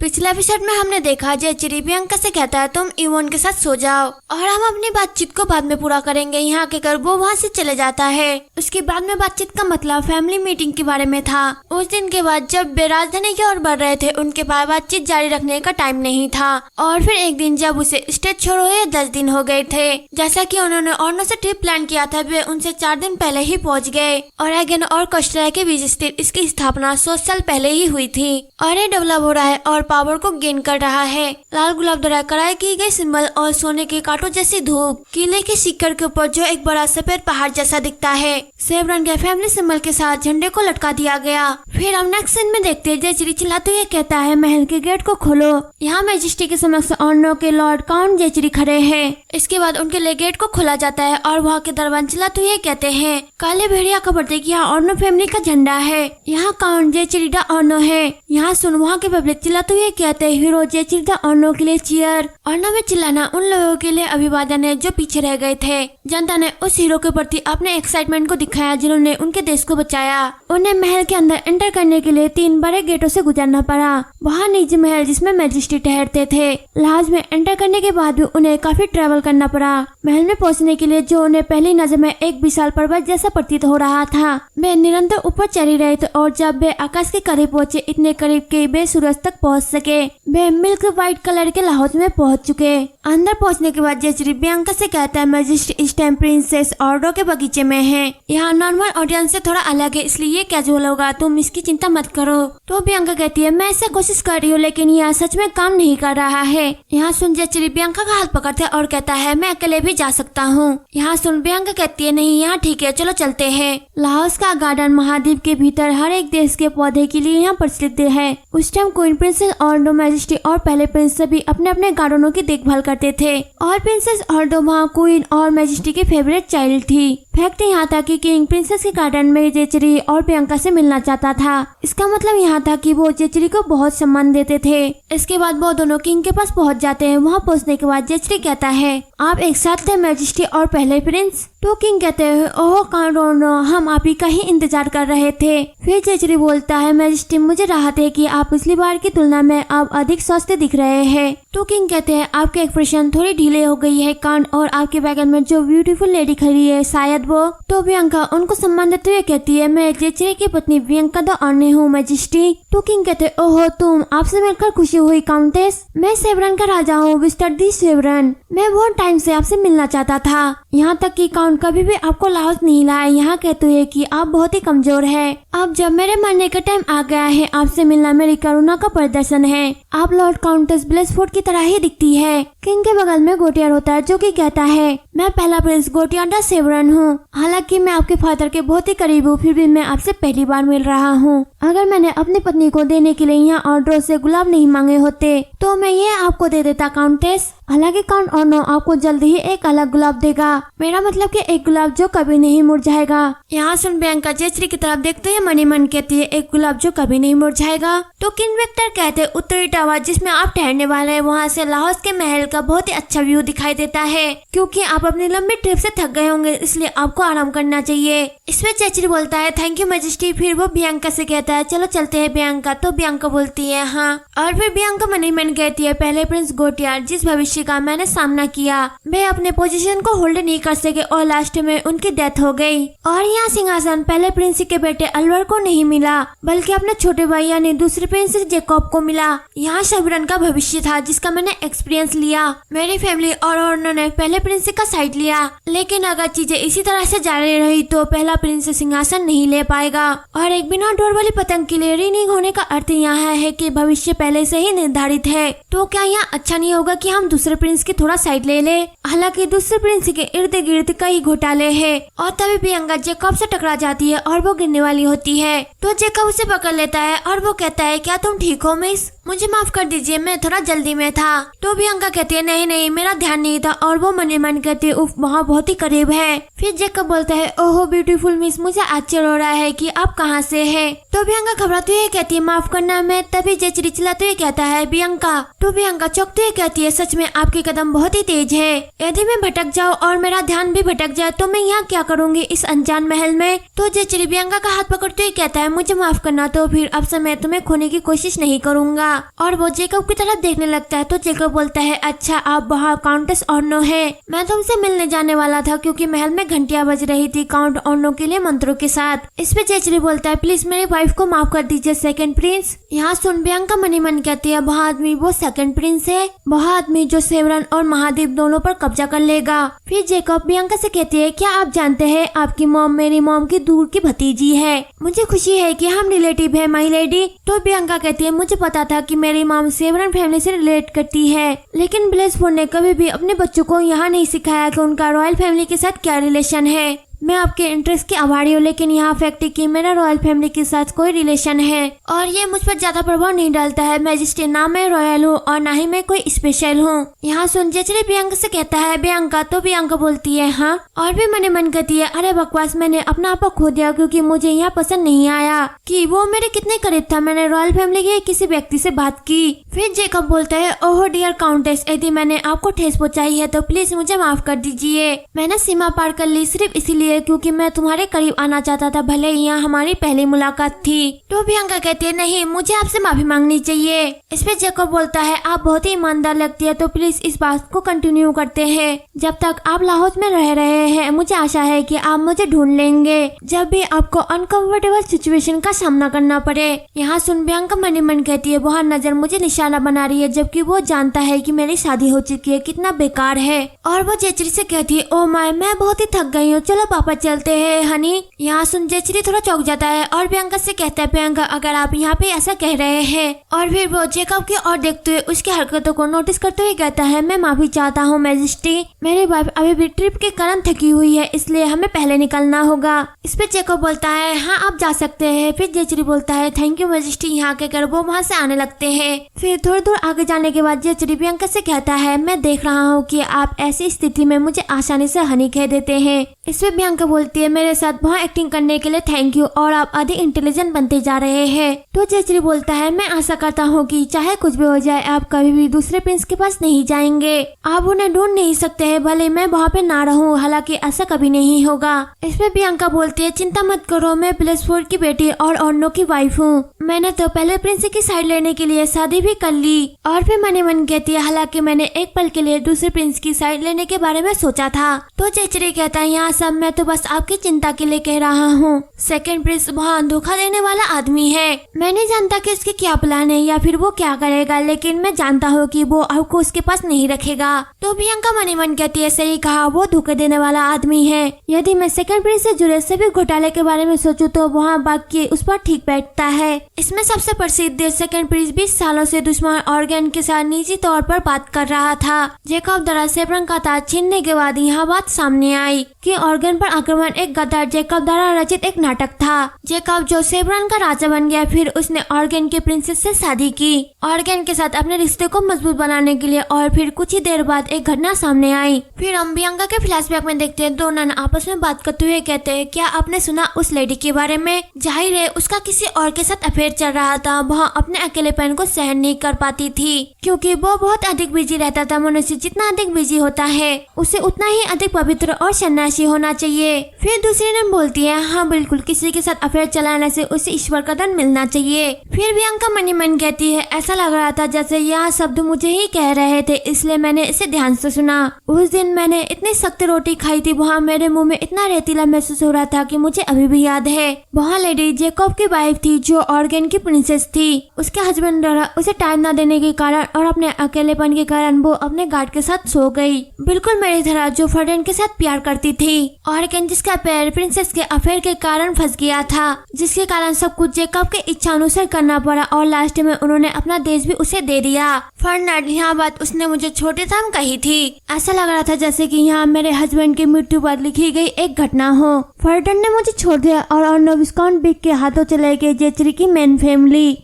पिछले एपिसोड में हमने देखा जयश्री प्रियंका से कहता है तुम इवोन के साथ सो जाओ और हम अपनी बातचीत को बाद में पूरा करेंगे। यहाँ के कर वो वहाँ से चले जाता है। उसके बाद में बातचीत का मतलब फैमिली मीटिंग के बारे में था। उस दिन के बाद जब वे राजधानी की ओर बढ़ रहे थे उनके पास बातचीत जारी रखने का टाइम नहीं था। और फिर एक दिन जब उसे स्टेज छोड़े हुए 10 दिन हो गए थे, जैसा कि उन्होंने ऑर्नो से ट्रिप प्लान किया था, वे उनसे 4 दिन पहले ही पहुँच गए। और एगेन और कोस्टा के बीच स्थित इसकी स्थापना 100 साल पहले ही हुई थी और ये डेवलप हो रहा है और पावर को गेन कर रहा है। लाल गुलाब द्वारा कढ़ाई की गई सिंबल और सोने के कांटों जैसी धूप किले के शिखर के ऊपर जो एक बड़ा सफेद पहाड़ जैसा दिखता है, सेब रंग के फैमिली सिंबल के साथ झंडे को लटका दिया गया। फिर हम नेक्स्ट सीन में देखते हैं जयश्री चिल्लाते हुए कहता है महल के गेट को खोलो। यहाँ मैजेस्टी के समक्ष ऑर्नो के लॉर्ड काउंट जयश्री खड़े हैं। इसके बाद उनके लिए गेट को खोला जाता है और वहाँ के दरबान चिल्लाते हुए कहते हैं काले भेड़िया खबर दे कि यहाँ ऑर्नो फैमिली का झंडा है, यहाँ काउंट जयश्री दा ऑर्नो है। यहाँ सुन वहाँ के पब्लिक चिल्लाते हुए कहते हैं हीरो जयश्री दा ऑर्नो के लिए चीयर। ऑर्नो में चिल्लाना उन लोगों के लिए अभिवादन है जो पीछे रह गए थे। जनता ने उस हीरो के प्रति अपने एक्साइटमेंट को दिखाया जिन्होंने उनके देश को बचाया। उन्हें महल के अंदर एंटर करने के लिए 3 बड़े गेटों से गुजरना पड़ा। वहाँ निजी महल जिसमें मैजेस्टी ठहरते थे। लाज में एंटर करने के बाद भी उन्हें काफी ट्रेवल करना पड़ा महल में पहुँचने के लिए, जो उन्हें पहली नजर में एक विशाल पर्वत जैसा प्रतीत हो रहा था। वे निरंतर ऊपर चढ़ी रहे थे और जब वे आकाश के करीब पहुँचे, इतने करीब कि वे सूरज तक पहुँच सके। वे मिल्क व्हाइट कलर के लाहौर में पहुँच चुके। अंदर पहुँचने के बाद जयश्री प्रियंका से कहता है मैजेस्टी इस टाइम प्रिंसेस ऑर्डो के बगीचे में है। यहाँ नॉर्मल ऑडियंस से थोड़ा अलग है, इसलिए ये कैजुअल होगा, तुम इसकी चिंता मत करो। तो प्रियंका कहती है मैं ऐसे कोशिश कर रही हूँ लेकिन यह सच में काम नहीं कर रहा है। यहाँ सुन जयश्री प्रियंका का हाथ पकड़ते और कहता है मैं अकेले भी जा सकता हूँ। यहाँ सुन प्रियंका कहती है नहीं यहाँ ठीक है, चलो चलते हैं। लाहौस का गार्डन महाद्वीप के भीतर हर एक देश के पौधे के लिए यहाँ प्रचलित है। उस टाइम क्वीन प्रिंसेस ऑर्डो मैजेस्टी और पहले प्रिंस सभी अपने अपने गार्डनों की देखभाल करते थे और प्रिंसेस ऑर्डो वहाँ क्वीन और मैजेस्टी की फेवरेट चाइल्ड थी। फैक्ट यहाँ था कि किंग प्रिंसेस के गार्डन में जयश्री और प्रियंका से मिलना चाहता था। इसका मतलब यहाँ था कि वो जयश्री को बहुत सम्मान देते थे। इसके बाद वो दोनों किंग के पास पहुँच जाते हैं। वहाँ पहुँचने के बाद जयश्री कहता है आप एक साथ थे मैजेस्टी और पहले प्रिंस? तो किंग कहते हैं ओह काउंट ऑर्नो, हम आप ही का ही इंतजार कर रहे थे। फिर जयश्री बोलता है मैजेस्टी मुझे राहत है कि आप पिछली बार की तुलना में अब अधिक स्वस्थ दिख रहे हैं। तो किंग कहते हैं आपके एक्सप्रेशन थोड़ी ढीले हो गई है काउंट, और आपके बैगन में जो ब्यूटीफुल लेडी खड़ी है शायद वो। तो प्रियंका उनको सम्मान देते हुए कहती है मैं जयश्री की पत्नी प्रियंका दा ऑर्नो हूँ मैजेस्टी। तो किंग कहते हैं ओहो तुम, आपसे मिलकर खुशी हुई काउंटेस। मैं सेवरन का राजा हूँ मिस्टर दी सेवरन। मैं बहुत टाइम से आपसे मिलना चाहता था, यहाँ तक कि काउंट कभी भी आपको लाहौस नहीं लाया। यहाँ कहते हैं कि आप बहुत ही कमजोर है। अब जब मेरे मरने का टाइम आ गया है आपसे मिलना मेरी करुणा का प्रदर्शन है। आप लॉर्ड काउंटेस ब्लेसफोर्ड की तरह ही दिखती है। किंग के बगल में गोटियार होता है जो कि कहता है मैं पहला प्रिंस गोटियार दा सेवरन हूँ। हालांकि मैं आपके फादर के बहुत ही करीब हूँ, फिर भी मैं आपसे पहली बार मिल रहा हूँ। अगर मैंने अपनी पत्नी को देने के लिए यहाँ ऑर्डर से गुलाब नहीं मांगे होते तो मैं ये आपको दे देता काउंटेस। हालांकि काउंट ऑर्नो आपको जल्द ही एक अलग गुलाब देगा, मेरा मतलब कि एक गुलाब जो कभी नहीं मुरझाएगा। यहाँ सुन प्रियंका जयश्री की तरफ देखते हुए मनी मन कहती है एक गुलाब जो कभी नहीं मुरझाएगा। तो किंग वेक्टर कहते उत्तरी टावर जिसमें आप ठहरने वाले हैं वहाँ से लाहौस के महल का बहुत ही अच्छा व्यू दिखाई देता है। क्योंकि आप अपनी लंबी ट्रिप से थक गए होंगे इसलिए आपको आराम करना चाहिए। इसमें जयश्री बोलता है थैंक यू मैजेस्टी। फिर वो प्रियंका से कहता है चलो चलते हैं प्रियंका। तो प्रियंका बोलती है हाँ। और फिर प्रियंका मनी मन कहती है पहले प्रिंस गोटियार जिस भविष्य का मैंने सामना किया वे अपने पोजीशन को होल्ड नहीं कर सके और लास्ट में उनकी डेथ हो गई। और यहाँ सिंहासन पहले प्रिंस के बेटे अलवर को नहीं मिला बल्कि अपने छोटे भाई यानी दूसरे प्रिंस जैकब को मिला। यहाँ शबरन का भविष्य था जिसका मैंने एक्सपीरियंस लिया। मेरी फैमिली और उन्होंने पहले प्रिंस का साइड लिया, लेकिन अगर चीजें इसी तरह से जारी रही तो पहला प्रिंस सिंहासन नहीं ले पाएगा। और एक बिना डोर वाली पतंग के लिए रिनिंग होने का अर्थ यहाँ है कि भविष्य पहले से ही निर्धारित है। तो क्या यहाँ अच्छा नहीं होगा कि हम दूसरे प्रिंस की थोड़ा साइड ले ले? हालांकि दूसरे प्रिंस के इर्द गिर्द कई घोटाले हैं। और तभी प्रियंका जैकब से टकरा जाती है और वो गिरने वाली होती है। तो जैकब उसे पकड़ लेता है और वो कहता है क्या तुम ठीक हो मिस? मुझे माफ कर दीजिए मैं थोड़ा जल्दी में था। तो प्रियंका कहती है नहीं नहीं मेरा ध्यान नहीं था। और वो मने मन कहती है उफ वहाँ बहुत ही करीब है। फिर जैकब बोलता है ओहो ब्यूटीफुल मिस, मुझे आश्चर्य हो रहा है कि आप कहाँ से है। तो प्रियंका घबराती हुई कहती है माफ करना मैं। तभी जयश्री चिल्लाते हुए कहता है प्रियंका। तो प्रियंका चौंकते हुए कहती है सच में आपके कदम बहुत ही तेज है। यदि मैं भटक जाऊँ और मेरा ध्यान भी भटक जाए तो मैं यहाँ क्या करूँगी इस अनजान महल में। तो जेचरी बियांका का हाथ पकड़ते हुए कहता है मुझे माफ करना, तो फिर अब से मैं तुम्हें खोने की कोशिश नहीं करूंगा। और वो जेकब की तरफ देखने लगता है तो जेकब बोलता है अच्छा आप वहाँ काउंटेस ऑर्नो है, मैं तुमसे मिलने जाने वाला था क्योंकि महल में घंटियां बज रही थी काउंट ऑर्नो के लिए मंत्रों के साथ। इस पे जेचरी बोलता है प्लीज मेरी वाइफ को माफ कर दीजिए सेकंड प्रिंस। यहाँ सुन बियांका मनी मन कहती है वह आदमी वो सेकंड प्रिंस है, वह आदमी जो सेवरन और महाद्वीप दोनों पर कब्जा कर लेगा। फिर जेकब बियांका से कहती है क्या आप जानते हैं आपकी मॉम मेरी मॉम की दूर की भतीजी है, मुझे खुशी है कि हम रिलेटिव है माई लेडी। तो बियांका कहती है मुझे पता था कि मेरी मॉम सेवरन फैमिली से रिलेट करती है, लेकिन ब्लेसफोर्ड ने कभी भी अपने बच्चों को यहाँ नहीं सिखाया कि उनका रॉयल फैमिली के साथ क्या रिलेशन है। मैं आपके इंटरेस्ट की आभारी हूँ, लेकिन यहाँ फैक्ट है कि मेरा रॉयल फैमिली के साथ कोई रिलेशन है और ये मुझ पर ज्यादा प्रभाव नहीं डालता है। मैजिस्ट्रेट ना मैं रॉयल हूँ और ना ही मैं कोई स्पेशल हूँ। यहाँ सुन जेचरी बियांका से कहता है बियांका, तो बियांका बोलती है हाँ, और भी मने मन कहती है अरे बकवास, मैंने अपना आपा खो दिया क्योंकि मुझे यहाँ पसंद नहीं आया कि वो मेरे कितने करीब था। मैंने रॉयल फैमिली के किसी व्यक्ति से बात की। फिर जेकब बोलता है ओह डियर काउंटेस, यदि मैंने आपको ठेस पहुँचाई है तो प्लीज मुझे माफ कर दीजिए। मैंने सीमा पार कर ली सिर्फ इसीलिए क्योंकि मैं तुम्हारे करीब आना चाहता था, भले ही यहाँ हमारी पहली मुलाकात थी। तो बियांका कहती है नहीं, मुझे आपसे माफी मांगनी चाहिए। इस पे जेकब बोलता है आप बहुत ही ईमानदार लगती है, तो प्लीज इस बात को कंटिन्यू करते हैं। जब तक आप लाहौर में रह रहे हैं मुझे आशा है कि आप मुझे ढूंढ लेंगे जब भी आपको अनकंफर्टेबल सिचुएशन का सामना करना पड़े। यहाँ सुन बियांका मनी मन कहती है वह नजर मुझे निशाना बना रही है, जबकि वो जानता है कि मेरी शादी हो चुकी है, कितना बेकार है। और वो जेचरी से कहती है ओ माय, मैं बहुत ही थक गई हूँ, चलो पापा चलते हैं हनी। यहाँ सुन जेचरी थोड़ा चौंक जाता है और बियांका से कहता है बियांका अगर आप यहाँ पे ऐसा कह रहे हैं। और फिर वो जेकब की ओर देखते हुए उसकी हरकतों को नोटिस करते हुए कहता है मैं माफी चाहता हूँ मैजिस्ट्री, मेरी वाइफ अभी भी ट्रिप के कारण थकी हुई है, इसलिए हमें पहले निकलना होगा। इस पे जेकब बोलता है हाँ आप जा सकते हैं। फिर जेचरी बोलता है थैंक यू मैजिस्ट्री, यहाँ के कर वो वहाँ से आने लगते हैं। फिर थोड़ी दूर आगे जाने के बाद जेचरी बियांका से कहता है मैं देख रहा हूँ कि आप ऐसी स्थिति में मुझे आसानी से हनी कह देते हैं। इसमें बियांका बोलती है मेरे साथ वहाँ एक्टिंग करने के लिए थैंक यू, और आप अधिक इंटेलिजेंट बनते जा रहे हैं। तो जेचरी बोलता है मैं आशा करता हूँ कि चाहे कुछ भी हो जाए आप कभी भी दूसरे प्रिंस के पास नहीं जाएंगे, आप उन्हें ढूंढ नहीं सकते हैं, भले मैं वहाँ पे ना रहूँ, हालांकि ऐसा कभी नहीं होगा। इसमें बियांका बोलती है चिंता मत करो, मैं ब्लेसफोर्ड की बेटी और ऑर्नो की वाइफ हूँ, मैंने तो पहले प्रिंस की साइड लेने के लिए शादी भी कर ली। और फिर मनी मन कहती है हालांकि मैंने एक पल के लिए दूसरे प्रिंस की साइड लेने के बारे में सोचा था। तो जेचरी कहता है यहाँ सब मैं तो बस आपकी चिंता के लिए कह रहा हूँ, सेकंड प्रिंस बहुत धोखा देने वाला आदमी है, मैं नहीं जानता कि इसके क्या प्लान है या फिर वो क्या करेगा, लेकिन मैं जानता हूँ कि वो आपको उसके पास नहीं रखेगा। तो बियांका मनी मन कहती है सही कहा, वो धोखा देने वाला आदमी है। यदि मैं सेकंड प्रिंस से जुड़े सभी घोटाले के बारे में सोचूं तो वहाँ बाकी उस पर ठीक बैठता है। इसमें सबसे प्रसिद्ध सेकंड प्रिंस 20 सालों से दुश्मन ऑर्गन के साथ निजी तौर पर बात कर रहा था। जेकब द्वारा सेवरन का ताज छीनने के बाद यहाँ बात सामने आई कि ऑर्गन पर आक्रमण एक गद्दार जेकब द्वारा रचित एक नाटक था। जेकब जो सेवरन का राजा बन गया, फिर उसने ऑर्गन के प्रिंसेस से शादी की ऑर्गन के साथ अपने रिश्ते को मजबूत बनाने के लिए। और फिर कुछ ही देर बाद एक घटना सामने आई। फिर हम बियांका के फ्लैशबैक में देखते हैं दोनों आपस में बात करते हुए कहते हैं क्या आपने सुना उस लेडी के बारे में, जाहिर है उसका किसी और के साथ अफेयर चल रहा था, वह अपने अकेलेपन को सहन नहीं कर पाती थी क्योंकि वो बहुत अधिक बिजी रहता था। मनुष्य जितना अधिक बिजी होता है उसे उतना ही अधिक पवित्र और सन्यासी होना चाहिए। फिर दूसरी ने बोलती है हाँ बिल्कुल, किसी के साथ अफेयर चलाने से उसे ईश्वर का दंड मिलना चाहिए। फिर बियांका मनी मन कहती है ऐसा लग रहा था जैसे यह शब्द मुझे ही कह रहे थे, इसलिए मैंने इसे ध्यान से सुना। उस दिन मैंने इतनी सख्त रोटी खाई थी, वहाँ मेरे मुंह में इतना रेतीला महसूस हो रहा था कि मुझे अभी भी याद है। वहाँ लेडी जेकब की वाइफ थी जो ऑर्गन की प्रिंसेस थी। उसके हस्बैंड द्वारा उसे टाइम न देने के कारण और अपने अकेलेपन के कारण वो अपने गार्ड के साथ सो गई, बिल्कुल मेरी तरह जो फर्डन के साथ प्यार करती थी। ऑर्गन जिसका पैर प्रिंसेस के अफेयर के कारण फंस गया था, जिसके कारण सब कुछ जेकब के इच्छा अनुसार करना पड़ा और लास्ट में उन्होंने अपना देश भी उसे दे दिया। फर्डिनेंड यह बात उसने मुझे छोटे था कही थी। ऐसा लग रहा था जैसे कि यहाँ मेरे हस्बैंड की मृत्यु बाद लिखी गई एक घटना हो। फर्डिनेंड ने मुझे छोड़ दिया और विस्काउंट बिग के हाथों चले गए जेचरी की मेन फैमिली।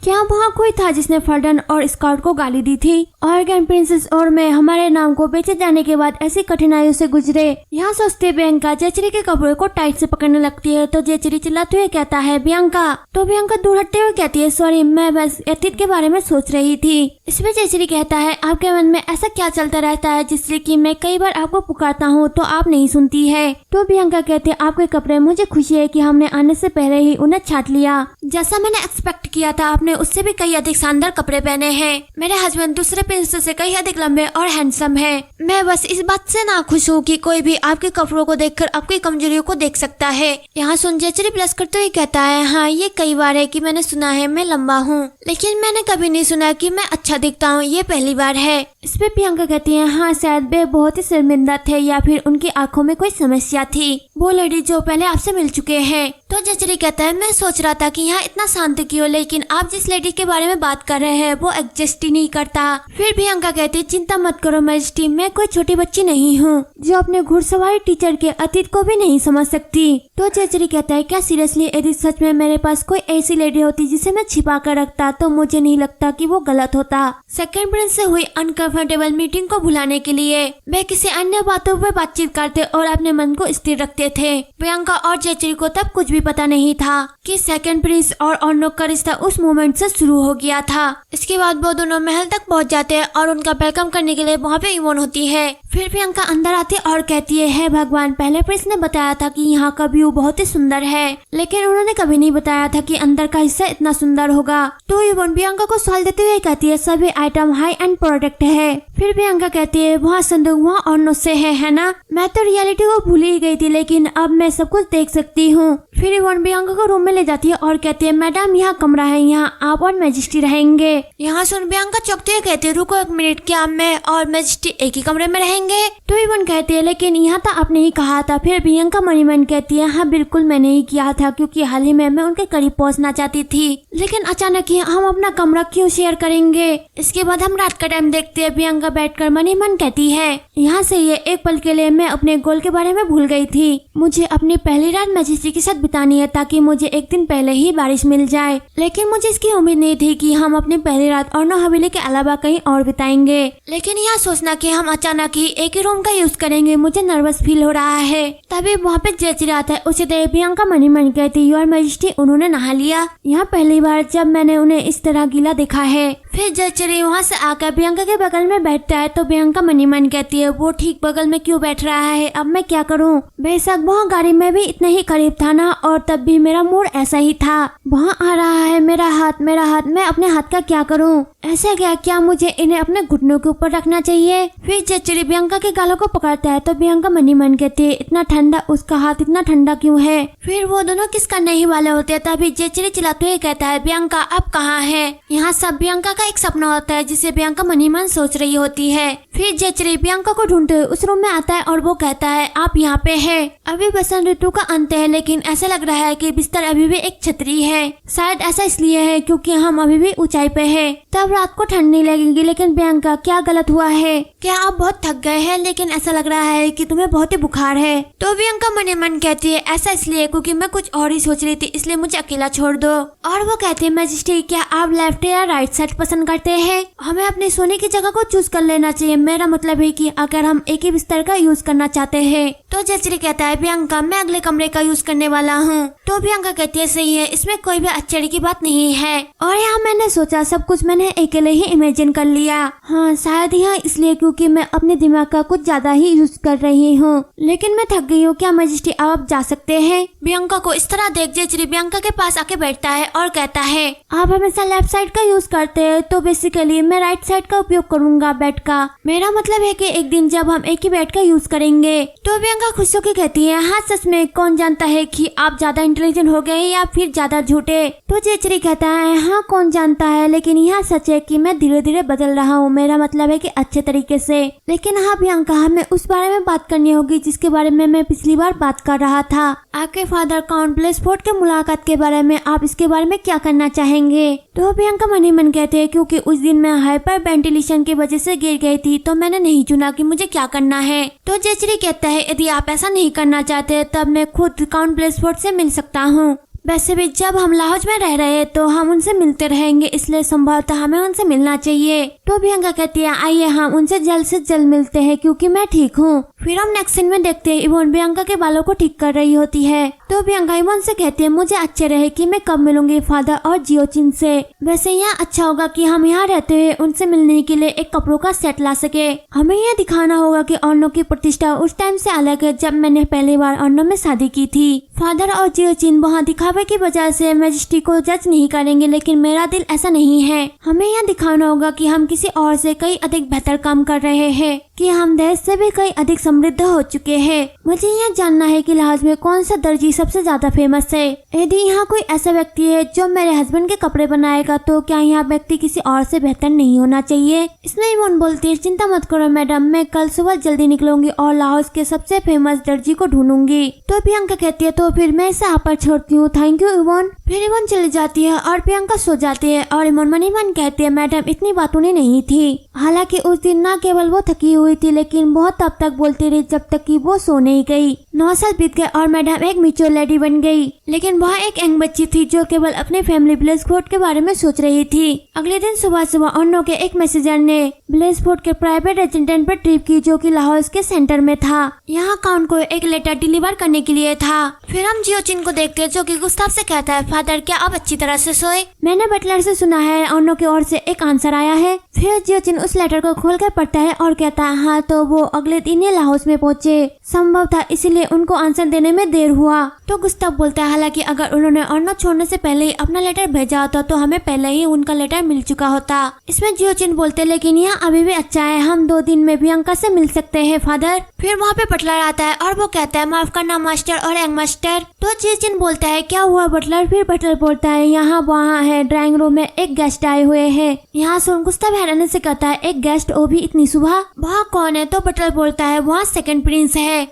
क्या वहाँ कोई था जिसने फर्डन और स्कॉट को गाली दी थी? ऑर्गन प्रिंसेस और मैं हमारे नाम को बेचे जाने के बाद ऐसी कठिनाइयों से गुजरे। यहाँ सोचते बियांका जेचरी के कपड़े को टाइट से पकड़ने लगती है तो जेचरी चिल्लाते हुए कहता है बियांका। तो बियांका दूर हटते हुए कहती है सॉरी, मैं बस अतीत के बारे में सोच रही थी। इसमें जेचरी कहता है आपके मन में ऐसा क्या चलता रहता है जिससे कि मैं कई बार आपको पुकारता हूँ तो आप नहीं सुनती है। तो बियांका कहते हैं आपके कपड़े, मुझे खुशी है कि हमने आने से पहले ही उन्हें छाट लिया। जैसा मैंने एक्सपेक्ट किया था आपने उससे भी कई अधिक शानदार कपड़े पहने हैं। मेरे हस्बैंड दूसरे प्रिंसेस से कई अधिक लंबे और हैंडसम है। मैं बस इस बात से नाखुश हूँ कि कोई भी आपके कपड़ों को देखकर आपकी कमजोरियों को देख सकता है। यहाँ सुन जेचरी प्लस करते हुए कहता है हाँ ये कई बार है कि मैंने सुना है मैं लंबा हूँ, लेकिन मैंने कभी नहीं सुना कि मैं अच्छा दिखता हूँ, ये पहली बार है। इस पे बियांका कहती है हाँ शायद वे बहुत ही शर्मिंदा थे या फिर उनकी आंखों में कोई समस्या थी, वो लेडी जो पहले आपसे मिल चुके हैं। तो जेचरी कहता है मैं सोच रहा था कि यहाँ इतना शांत क्यों, लेकिन आप जिस लेडी के बारे में बात कर रहे हैं वो एग्जिस्ट ही नहीं करता। फिर बियांका कहती है चिंता मत करो मैजेस्टी, मैं कोई छोटी बच्ची नहीं हूँ जो अपने घुड़सवारी टीचर के अतीत को भी नहीं समझ सकती। तो जेचरी कहता है क्या सीरियसली यदि सच में मेरे पास कोई ऐसी लेडी होती जिसे मैं छिपा कर रखता तो मुझे नहीं लगता कि वो गलत होता। सेकंड प्रिंस से हुई अनकंफर्टेबल मीटिंग को भुलाने के लिए वे किसी अन्य बातों पर बातचीत करते और अपने मन को स्थिर रखते थे। बियांका और जेचरी को तब कुछ भी पता नहीं था कि सेकंड प्रिंस और अर्नोक का रिश्ता उस मोमेंट से शुरू हो गया था। इसके बाद वो दोनों महल तक पहुंच जाते हैं और उनका वेलकम करने के लिए वहाँ पे इवोन होती है। फिर बियांका अंदर आती और कहती है हे भगवान, पहले प्रिंस ने बताया था कि यहाँ का व्यू बहुत ही सुंदर है, लेकिन उन्होंने कभी नहीं बताया था कि अंदर का हिस्सा इतना सुंदर होगा। तो इवोन बियांका को सवाल देते हुए कहती है सभी आइटम हाई एंड प्रोडक्ट है। फिर बियांका कहती है वहाँ संदूक वहाँ अर्नोक से है ना, मैं तो रियलिटी को भूल ही गई थी लेकिन अब मैं सब कुछ देख सकती हूँ। फिर इवोन बियांका को रूम में ले जाती है और कहती है मैडम यहाँ कमरा है, यहाँ आप और मैजेस्टी रहेंगे। यहाँ सुन बियांका चौंकते हुए कहती है रुको एक मिनट, क्या मैं और मैजेस्टी एक ही कमरे में रहेंगे? तो इवोन कहती है लेकिन यहाँ तो आपने ही कहा था। फिर बियांका मन ही मन कहती है हाँ बिल्कुल मैंने ही किया था क्योंकि हाल ही में मैं उनके करीब पहुँचना चाहती थी, लेकिन अचानक ही हम अपना कमरा क्यों शेयर करेंगे? इसके बाद हम रात का टाइम देखते हैं। बियांका बैठकर मन ही मन कहती है यहाँ से ये एक पल के लिए मैं अपने गोल के बारे में भूल गई थी, मुझे अपनी पहली रात मैजेस्टी के साथ बितानी है ताकि मुझे एक दिन पहले ही बारिश मिल जाए, लेकिन मुझे इसकी उम्मीद नहीं थी कि हम अपनी पहली रात और हवेली के अलावा कहीं और बिताएंगे। लेकिन यह सोचना कि हम अचानक ही एक ही रूम का यूज करेंगे मुझे नर्वस फील हो रहा है। तभी वहाँ पे जेचरी आता है, उसे देख बियांका मन ही मन कहती योर मैजेस्टी उन्होंने नहा लिया, यहाँ पहली बार जब मैंने उन्हें इस तरह गीला देखा है। फिर जेचरी वहाँ से आकर बियांका के बगल में बैठता है तो बियांका मन ही मन कहती है वो ठीक बगल में क्यों बैठ रहा है, अब मैं क्या करूँ? बेशक वहाँ गाड़ी में भी इतना ही करीब था ना और तब भी मेरा मूड ऐसा ही था। वहाँ आ रहा है मेरा हाथ, मैं अपने हाथ का क्या करूँ? ऐसा क्या मुझे इन्हें अपने घुटनों के ऊपर रखना चाहिए? फिर जेचरी बियांका के गालों को पकड़ता है तो बियांका मन ही मन कहती है इतना ठंडा, उसका हाथ इतना ठंडा क्यों है? फिर वो दोनों किस करने ही वाले होते हैं तभी जेचरी चिल्लाते हुए कहता है बियांका अब कहाँ है? यहाँ सब बियांका का एक सपना होता है जिसे बियांका मन ही मन सोच रही होती है। फिर जेचरी बियांका को ढूंढते हुए उस रूम में आता है और वो कहता है आप यहाँ पे है। अभी बसंत ऋतु का अंत है लेकिन ऐसा लग रहा है कि बिस्तर अभी भी एक छतरी है, शायद ऐसा इसलिए है क्योंकि हम अभी भी ऊंचाई पे है, तब रात को ठंड नहीं लगेगी। लेकिन बियांका क्या गलत हुआ है? क्या आप बहुत थक गए हैं? लेकिन ऐसा लग रहा है कि तुम्हें बहुत ही बुखार है। तो बियांका मन ही मन कहती है ऐसा इसलिए क्योंकि मैं कुछ और ही सोच रही थी इसलिए मुझे अकेला छोड़ दो। और वो कहते हैं मैजेस्टी क्या आप लेफ्ट या राइट साइड पसंद करते हैं? हमें अपनी सोने की जगह को चूज कर लेना चाहिए, मेरा मतलब है कि अगर हम एक ही बिस्तर का यूज करना चाहते हैं। तो जेचरी कहता है बियांका मैं अगले कमरे का यूज करने वाला हूँ। तो बियांका कहती है सही है, इसमें कोई भी आश्चर्य की बात नहीं है। और यहाँ मैंने सोचा सब कुछ मैंने अकेले ही इमेजिन कर लिया। हाँ शायद यहाँ इसलिए क्योंकि मैं अपने दिमाग का कुछ ज्यादा ही यूज कर रही हूँ, लेकिन मैं थक गई हूँ। क्या मैजेस्टी आप जा सकते हैं? बियांका को इस तरह देख जेचरी बियांका के पास आके बैठता है और कहता है आप हमेशा लेफ्ट साइड का यूज करते हैं तो बेसिकली मैं राइट साइड का उपयोग करूंगा बेड का। मेरा मतलब है कि एक दिन जब हम एक ही बेड का यूज करेंगे। तो बियांका खुश होकर कहती है हाँ सच में कौन जानता है कि आप ज्यादा इंटेलिजेंट हो गए या फिर ज्यादा झूठे। तो जेचरी कहता है हाँ कौन जानता है, लेकिन यह सच है कि मैं धीरे धीरे बदल रहा हूँ, मेरा मतलब है कि अच्छे तरीके से। लेकिन हाँ बियांका हमें उस बारे में बात करनी होगी जिसके बारे में मैं पिछली बार बात कर रहा था। आपके फादर काउंट ब्लेसफोर्ड के मुलाकात के बारे में आप इसके बारे में क्या करना चाहेंगे? तो बियांका मन ही मन कहते हैं क्योंकि उस दिन मैं हाइपर वेंटिलेशन की वजह से गिर गई थी तो मैंने नहीं चुना कि मुझे क्या करना है। तो जेचरी कहता है यदि आप ऐसा नहीं करना चाहते तब मैं खुद काउंट ब्लेसफोर्ड से मिल सकता हूँ। वैसे भी जब हम लाहौर में रह रहे हैं तो हम उनसे मिलते रहेंगे, इसलिए संभवतः हमें उनसे मिलना चाहिए। तो प्रियंका कहती है आइए हम उनसे जल्द से जल्द मिलते हैं क्योंकि मैं ठीक हूँ। फिर हम नेक्स्ट सीन में देखते हैं इवोन प्रियंका के बालों को ठीक कर रही होती है। तो प्रियंका इवोन से कहती है मुझे अच्छे रहे कि मैं कब मिलूंगी फादर और जियोचिन से। वैसे यहाँ अच्छा होगा कि हम यहाँ रहते हुए उनसे मिलने के लिए एक कपड़ों का सेट ला सके। हमें यह दिखाना होगा कि अर्नो की प्रतिष्ठा उस टाइम से अलग है जब मैंने पहली बार अर्नो में शादी की थी। फादर और जियोचिन वहाँ दिखावे की वजह से मैजेस्टी को जज नहीं करेंगे, लेकिन मेरा दिल ऐसा नहीं है। हमें यह दिखाना होगा कि हम किसी और से कई अधिक बेहतर काम कर रहे हैं, कि हम देश से भी कई अधिक समृद्ध हो चुके हैं। मुझे यह जानना है कि लाहौर में कौन सा दर्जी सबसे ज्यादा फेमस है। यदि यहाँ कोई ऐसा व्यक्ति है जो मेरे हस्बैंड के कपड़े बनाएगा तो क्या यहाँ व्यक्ति किसी और से बेहतर नहीं होना चाहिए। इसमें इवोन बोलती है चिंता मत करो मैडम, मैं कल सुबह जल्दी निकलूंगी और लाहौर के सबसे फेमस दर्जी को ढूंढूंगी। तो प्रियंका कहती है तो फिर मैं इसे आप पर छोड़ती हूँ, थैंक यू इवोन। फिर इवोन चली जाती है और प्रियंका सो जाती है और इवोन मन ही मन कहती है मैडम इतनी बात उन्हें नहीं थी। हालांकि उस दिन न केवल वो थकी हुई थी लेकिन बहुत तब तक बोलती रही जब तक कि वो सो नहीं गई। 9 साल बीत गए और मैडम एक मैच्योर लेडी बन गई, लेकिन वह एक यंग बच्ची थी जो केवल अपने फैमिली ब्लेसफोर्ड के बारे में सोच रही थी। अगले दिन सुबह सुबह अर्नो के एक मैसेजर ने ब्लेसफोर्ड के प्राइवेट रेजिडेंट पर ट्रिप की जो कि लाहौर के सेंटर में था। यहाँ काउंट को एक लेटर डिलीवर करने के लिए था। फिर हम जियोचिन को देखते हैं जो कि गुस्ताव से कहता है फादर क्या आप अच्छी तरह से सोए। मैंने बटलर से सुना है अर्नो की ओर से एक आंसर आया है। फिर जियोचिन उस लेटर को खोलकर पढ़ता है और कहता है हाँ तो वो अगले दिन ही लाहौर में पहुँचे, संभव था इसीलिए उनको आंसर देने में देर हुआ। तो गुस्ताव बोलता है हालांकि अगर उन्होंने अर्नो छोड़ने से पहले ही अपना लेटर भेजा होता तो हमें पहले ही उनका लेटर मिल चुका होता। इसमें जियोचिन बोलते लेकिन यह अभी भी अच्छा है, हम 2 दिन में प्रियंका से मिल सकते हैं फादर। फिर वहाँ पे बटलर आता है और वो कहता है माफ करना मास्टर और यंग मास्टर। तो जियोचिन बोलता है क्या हुआ बटलर। फिर बटलर बोलता है यहाँ वहाँ है ड्राइंग रूम में एक गेस्ट आए हुए हैं। यहाँ सुन गुस्ताव हैरानी से कहता है एक गेस्ट वो भी इतनी सुबह, वहाँ कौन है। तो बटलर बोलता है वहाँ सेकंड प्रिंस है।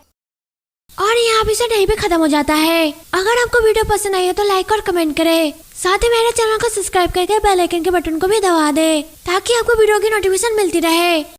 और यहाँ एपिसोड यहीं पे खत्म हो जाता है। अगर आपको वीडियो पसंद आई है तो लाइक और कमेंट करें, साथ ही मेरे चैनल को सब्सक्राइब करके बेल आइकन के बटन को भी दबा दे ताकि आपको वीडियो की नोटिफिकेशन मिलती रहे।